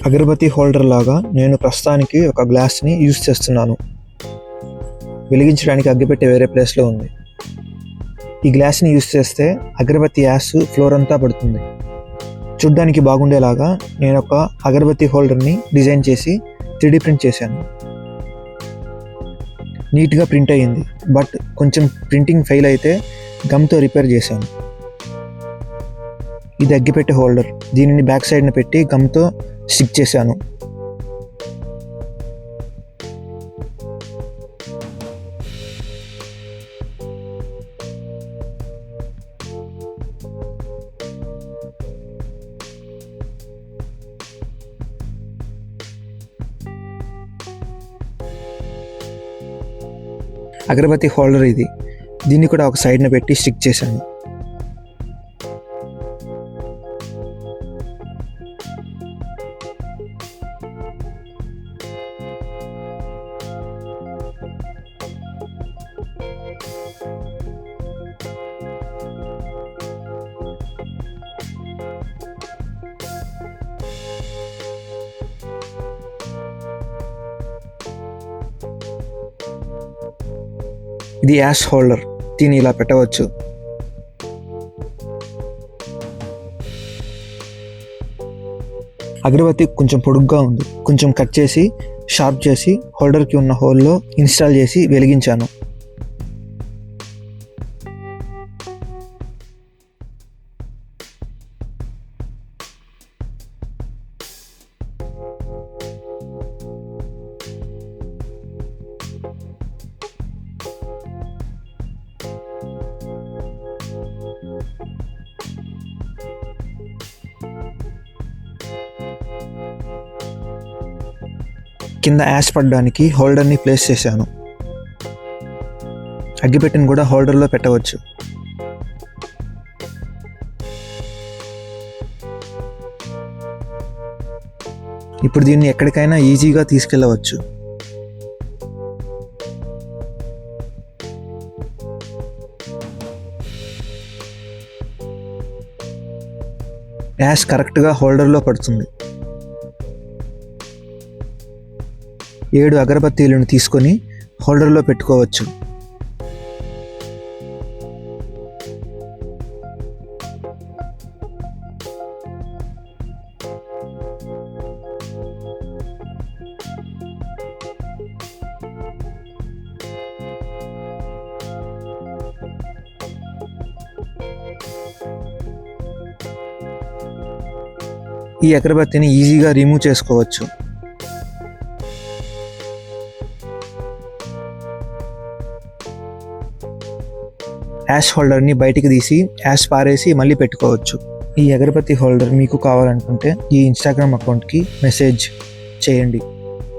అగరబత్తి holder లాగా నేను ప్రస్తుతానికి ఒక గ్లాస్ని యూజ్ చేస్తున్నాను. వెలిగించడానికి అగ్గిపెట్టె వేరే ప్లేస్లో ఉంది. ఈ గ్లాస్ని యూజ్ చేస్తే అగరబత్తి యాష్ ఫ్లోర్ అంతా పడుతుంది. చూడ్డానికి బాగుండేలాగా నేను ఒక అగరబత్తి హోల్డర్ని డిజైన్ చేసి 3D ప్రింట్ చేశాను. నీట్గా ప్రింట్ అయ్యింది, బట్ కొంచెం ప్రింటింగ్ ఫెయిల్ అయితే గమ్తో రిపేర్ చేశాను. ఇది అగ్గిపెట్టె హోల్డర్. దీనిని బ్యాక్ సైడ్న పెట్టి గమ్తో స్టిక్ చేశాను. అగరబత్తి హోల్డర్ ఇది. దీన్ని కూడా ఒక సైడ్న పెట్టి స్టిక్ చేశాను. ఇది యాష్ హోల్డర్. దీన్ని ఇలా పెట్టవచ్చు. అగరబత్తి కొంచెం పొడుగ్గా ఉంది. కొంచెం కట్ చేసి షార్ప్ చేసి హోల్డర్కి ఉన్న హోల్లో ఇన్స్టాల్ చేసి వెలిగించాను. కింద యాష్ పడడానికి హోల్డర్ని ప్లేస్ చేశాను. అగ్గిపెట్టెను కూడా హోల్డర్లో పెట్టవచ్చు. ఇప్పుడు దీన్ని ఎక్కడికైనా ఈజీగా తీసుకెళ్ళవచ్చు. యాష్ కరెక్ట్గా హోల్డర్లో పడుతుంది. 7 అగరబత్తీలను తీసుకొని హోల్డర్లో పెట్టుకోవచ్చు. ఈ అగరబత్తిని ఈజీగా రిమూవ్ చేసుకోవచ్చు. యాష్ హోల్డర్ని బయటికి తీసి యాష్ పారేసి మళ్ళీ పెట్టుకోవచ్చు. ఈ అగరబత్తి హోల్డర్ మీకు కావాలనుకుంటే ఈ ఇన్స్టాగ్రామ్ అకౌంట్కి మెసేజ్ చేయండి.